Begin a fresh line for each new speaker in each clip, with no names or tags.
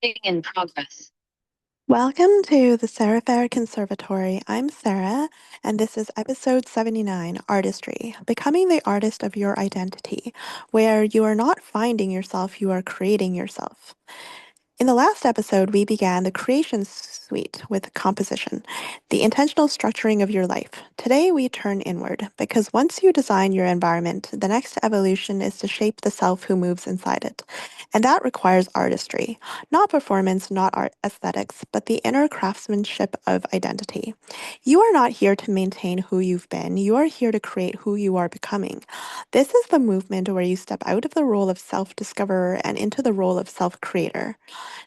In progress.
Welcome to the Serefair Conservatory. I'm Sarah, and this is episode 79, Artistry, Becoming the Artist of Your Identity, where you are not finding yourself, you are creating yourself. In the last episode, we began the creation suite with composition, the intentional structuring of your life. Today, we turn inward because once you design your environment, the next evolution is to shape the self who moves inside it. And that requires artistry, not performance, not art aesthetics, but the inner craftsmanship of identity. You are not here to maintain who you've been, you are here to create who you are becoming. This is the movement where you step out of the role of self discoverer and into the role of self creator.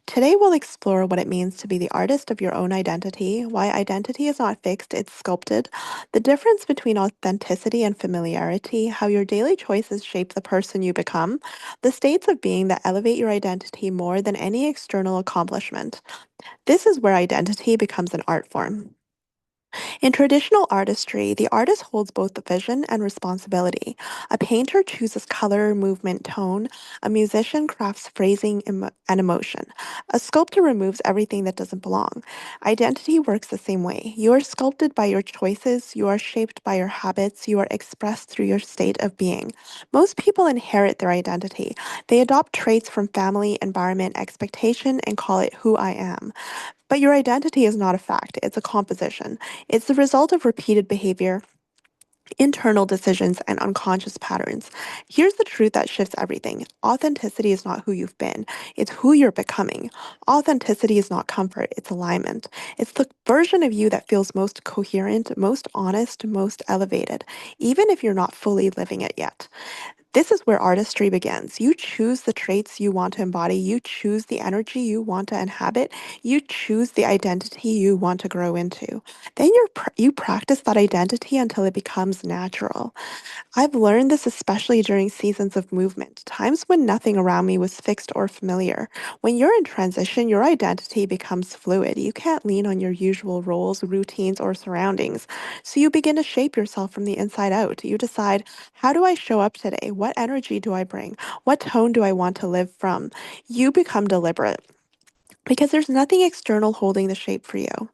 Today, we'll explore what it means to be the artist of your own identity, why identity is not fixed, it's sculpted, the difference between authenticity and familiarity, how your daily choices shape the person you become, the states of being that elevate your identity more than any external accomplishment. This is where identity becomes an art form. In traditional artistry, the artist holds both the vision and responsibility. A painter chooses color, movement, tone. A musician crafts phrasing and emotion. A sculptor removes everything that doesn't belong. Identity works the same way. You are sculpted by your choices, you are shaped by your habits, you are expressed through your state of being. Most people inherit their identity. They adopt traits from family, environment, expectation, and call it who I am. But your identity is not a fact, it's a composition. It's the result of repeated behavior, internal decisions, and unconscious patterns. Here's the truth that shifts everything. Authenticity is not who you've been, it's who you're becoming. Authenticity is not comfort, it's alignment. It's the version of you that feels most coherent, most honest, most elevated, even if you're not fully living it yet. This is where artistry begins. You choose the traits you want to embody. You choose the energy you want to inhabit. You choose the identity you want to grow into. Then you practice that identity until it becomes natural. I've learned this especially during seasons of movement, times when nothing around me was fixed or familiar. When you're in transition, your identity becomes fluid. You can't lean on your usual roles, routines, or surroundings. So you begin to shape yourself from the inside out. You decide, how do I show up today? What energy do I bring? What tone do I want to live from? You become deliberate because there's nothing external holding the shape for you.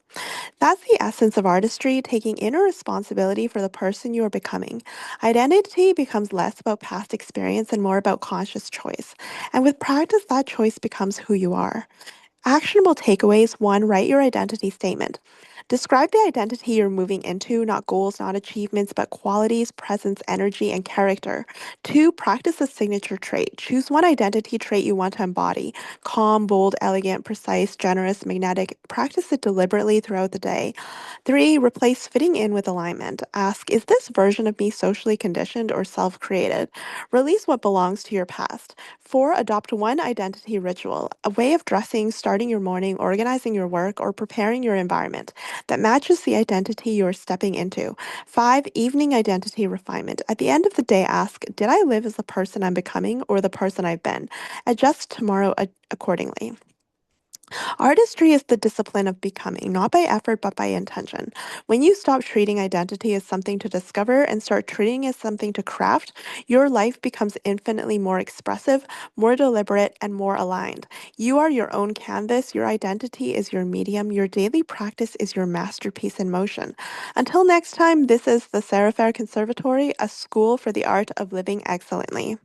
That's the essence of artistry, taking inner responsibility for the person you are becoming. Identity becomes less about past experience and more about conscious choice. And with practice, that choice becomes who you are. Actionable takeaways: one, write your identity statement. Describe the identity you're moving into, not goals, not achievements, but qualities, presence, energy, and character. Two, practice a signature trait. Choose one identity trait you want to embody: calm, bold, elegant, precise, generous, magnetic. Practice it deliberately throughout the day. Three, replace fitting in with alignment. Ask, is this version of me socially conditioned or self created? Release what belongs to your past. Four, adopt one identity ritual, a way of dressing, starting your morning, organizing your work, or preparing your environment that matches the identity you're stepping into. Five, evening identity refinement. At the end of the day, ask, did I live as the person I'm becoming or the person I've been? Adjust tomorrow accordingly. Artistry is the discipline of becoming, not by effort, but by intention. When you stop treating identity as something to discover and start treating it as something to craft, your life becomes infinitely more expressive, more deliberate, and more aligned. You are your own canvas, your identity is your medium, your daily practice is your masterpiece in motion. Until next time, this is the Serefair Conservatory, a school for the art of living excellently.